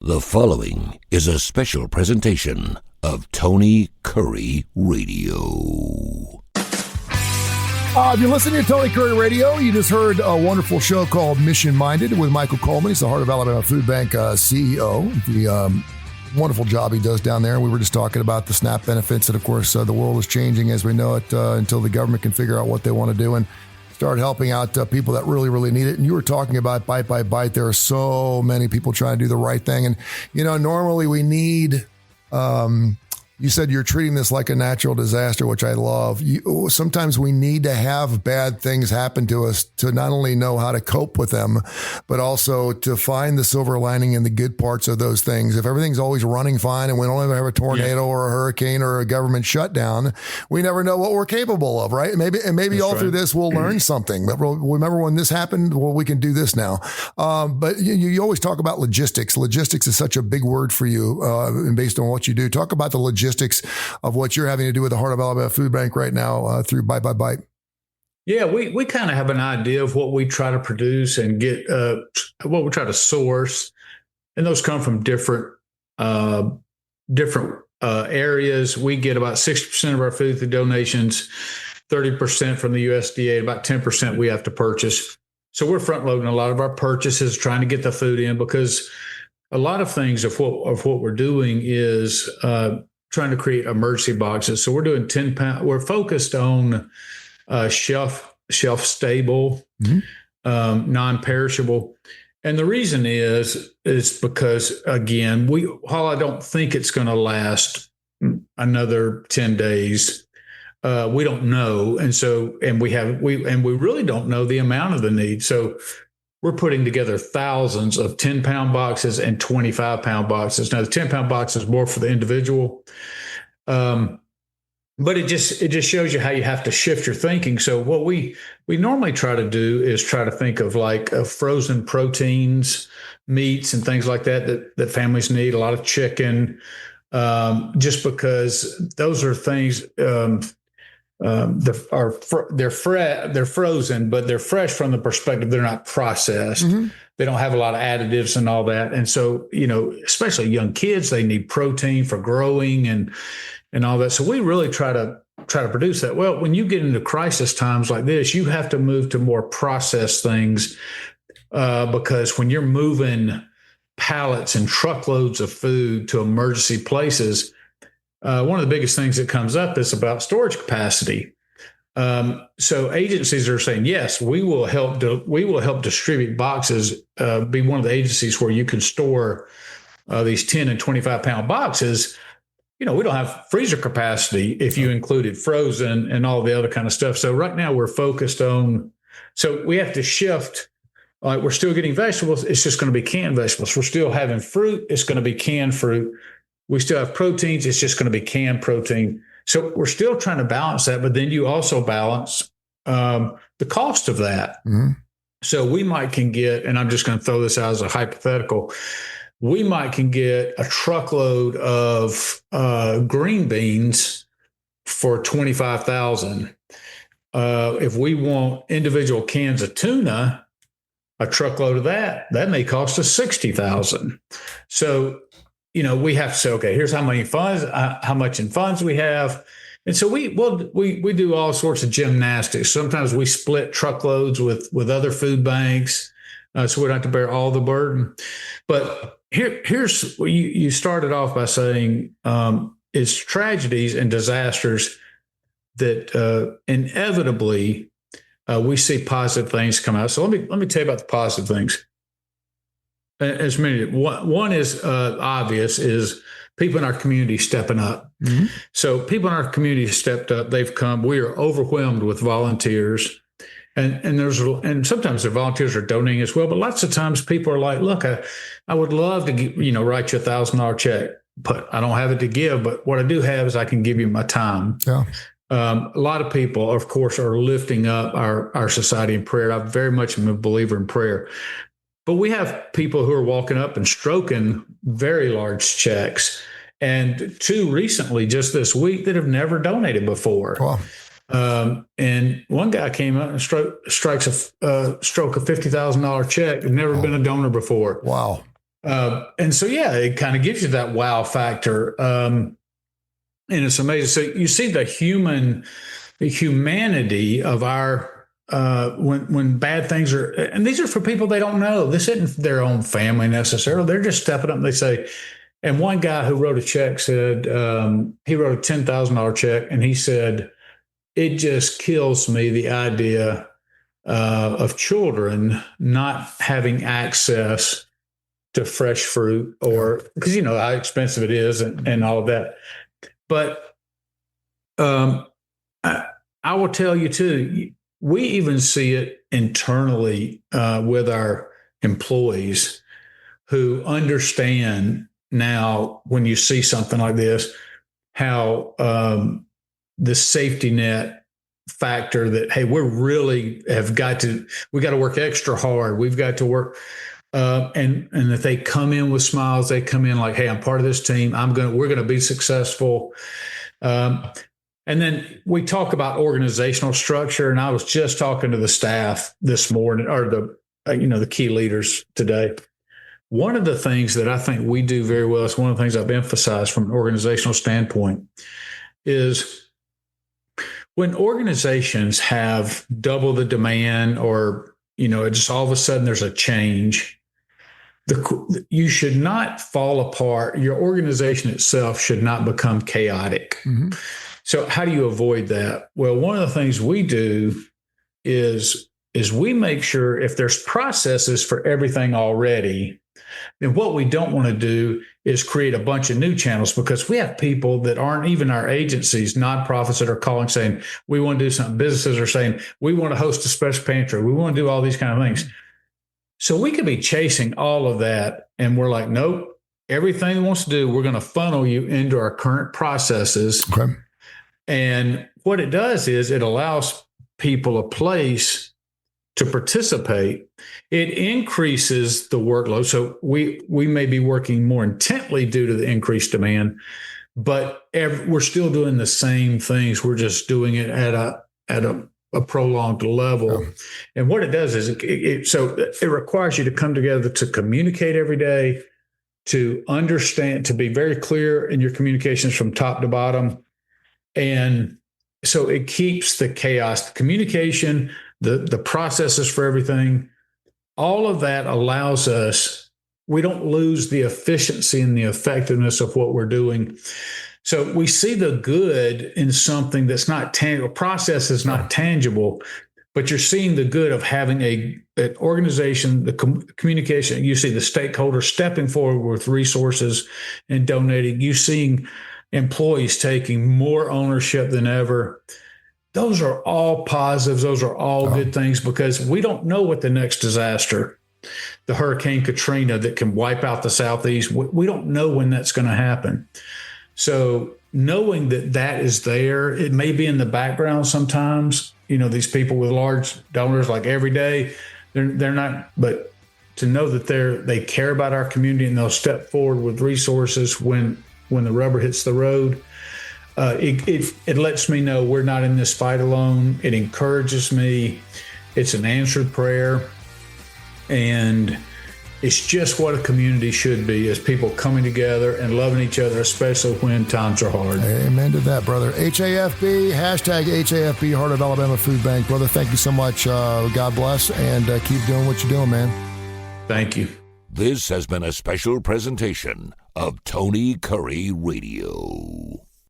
The following is a special presentation of Tony Kurre Radio. If you're listening to Tony Kurre Radio, you just heard a wonderful show called Mission Minded with Michael Coleman. He's the Heart of Alabama Food Bank CEO. The wonderful job he does down there. We were just talking about the SNAP benefits, and of course, the world is changing as we know it until the government can figure out what they want to do and start helping out people that really, really need it. And you were talking about bite by bite. There are so many people trying to do the right thing. And, you know, normally we need, you said you're treating this like a natural disaster, which I love. Sometimes we need to have bad things happen to us to not only know how to cope with them, but also to find the silver lining in the good parts of those things. If everything's always running fine and we don't ever have a tornado or a hurricane or a government shutdown, we never know what we're capable of, right? Maybe all through this we'll learn something. But remember when this happened? Well, we can do this now. But you always talk about logistics. Logistics is such a big word for you, and based on what you do. Talk about the logistics of what you're having to do with the Heart of Alabama Food Bank right now through Bite by Bite. Yeah, we kind of have an idea of what we try to produce and get, what we try to source, and those come from different areas. We get about 60% of our food through donations, 30% from the USDA, about 10% we have to purchase. So we're front loading a lot of our purchases, trying to get the food in, because a lot of things of what we're doing is trying to create emergency boxes. So we're doing 10 pound. We're focused on shelf stable, non-perishable. And the reason is because, again, while I don't think it's going to last another 10 days, we don't know. And we really don't know the amount of the need. So we're putting together thousands of 10-pound boxes and 25-pound boxes. Now, the 10-pound box is more for the individual, but it just shows you how you have to shift your thinking. So what we normally try to do is try to think of like frozen proteins, meats, and things like that families need. A lot of chicken, just because those are things. They're frozen, but they're fresh from the perspective they're not processed. Mm-hmm. They don't have a lot of additives and all that. And so, you know, especially young kids, they need protein for growing and all that. So we really try to produce that. Well, when you get into crisis times like this, you have to move to more processed things, because when you're moving pallets and truckloads of food to emergency places, one of the biggest things that comes up is about storage capacity. So agencies are saying, yes, we will help distribute boxes, be one of the agencies where you can store these 10 and 25-pound boxes. You know, we don't have freezer capacity if you included frozen and all the other kind of stuff. So right now we're focused on, so we have to shift. Like, we're still getting vegetables. It's just going to be canned vegetables. We're still having fruit. It's going to be canned fruit. We still have proteins. It's just going to be canned protein. So we're still trying to balance that, but then you also balance the cost of that. Mm-hmm. So we can get, and I'm just going to throw this out as a hypothetical, we can get a truckload of green beans for $25,000. If we want individual cans of tuna, a truckload of that may cost us $60,000. So, you know, we have to say, okay, here's how much in funds we have. And so we do all sorts of gymnastics. Sometimes we split truckloads with other food banks, so we don't have to bear all the burden. But here's what you started off by saying, it's tragedies and disasters that inevitably we see positive things come out. So let me tell you about the positive things. As many, one is obvious, is people in our community stepping up. Mm-hmm. So people in our community stepped up. They've come. We are overwhelmed with volunteers, and sometimes the volunteers are donating as well. But lots of times people are like, "Look, I would love to write you $1,000 check, but I don't have it to give. But what I do have is I can give you my time." Yeah. A lot of people, of course, are lifting up our society in prayer. I very much am a believer in prayer. But we have people who are walking up and stroking very large checks, and two recently, just this week, that have never donated before. Wow. And one guy came up and stroke a $50,000 check. Had never been a donor before. Wow. And so, yeah, it kind of gives you that wow factor. And it's amazing. So you see the humanity of our, when bad things are, and these are for people they don't know. This isn't their own family necessarily. They're just stepping up and they say, and one guy who wrote a check said, he wrote a $10,000 check and he said, it just kills me, the idea of children not having access to fresh fruit, or because you know how expensive it is and all of that. But I will tell you too, we even see it internally with our employees who understand now when you see something like this, how the safety net factor that, hey, we got to work extra hard. We've got to work. And that they come in with smiles, they come in like, hey, I'm part of this team. We're going to be successful. And then we talk about organizational structure. And I was just talking to the staff this morning, or the key leaders today. One of the things that I think we do very well, it's one of the things I've emphasized from an organizational standpoint, is when organizations have double the demand, or, just all of a sudden there's a change, you should not fall apart. Your organization itself should not become chaotic. Mm-hmm. So how do you avoid that? Well, one of the things we do is we make sure if there's processes for everything already, then what we don't want to do is create a bunch of new channels, because we have people that aren't even our agencies, nonprofits, that are calling saying, we want to do something. Businesses are saying, we want to host a special pantry. We want to do all these kind of things. So we could be chasing all of that. And we're like, nope, everything it wants to do, we're going to funnel you into our current processes. Okay. And what it does is it allows people a place to participate. It increases the workload. So we may be working more intently due to the increased demand, but we're still doing the same things. We're just doing it at a prolonged level. Oh. And what it does is it requires you to come together to communicate every day, to understand, to be very clear in your communications from top to bottom. And so it keeps the chaos, the communication, the processes for everything, all of that allows us, we don't lose the efficiency and the effectiveness of what we're doing. So we see the good in something that's not tangible. Process is not tangible, but you're seeing the good of having an organization, the communication. You see the stakeholders stepping forward with resources and donating. You seeing employees taking more ownership than ever. Those are all positives. Those are all good things, because we don't know what the next disaster, the Hurricane Katrina that can wipe out the Southeast, we don't know when that's going to happen. So knowing that is there, it may be in the background sometimes, these people with large donors, like every day, they're not, but to know that they care about our community and they'll step forward with resources when the rubber hits the road. It lets me know we're not in this fight alone. It encourages me. It's an answered prayer. And it's just what a community should be, is people coming together and loving each other, especially when times are hard. Amen to that, brother. HAFB, #HAFB, Heart of Alabama Food Bank. Brother, thank you so much. God bless, and keep doing what you're doing, man. Thank you. This has been a special presentation of Tony Curry Radio.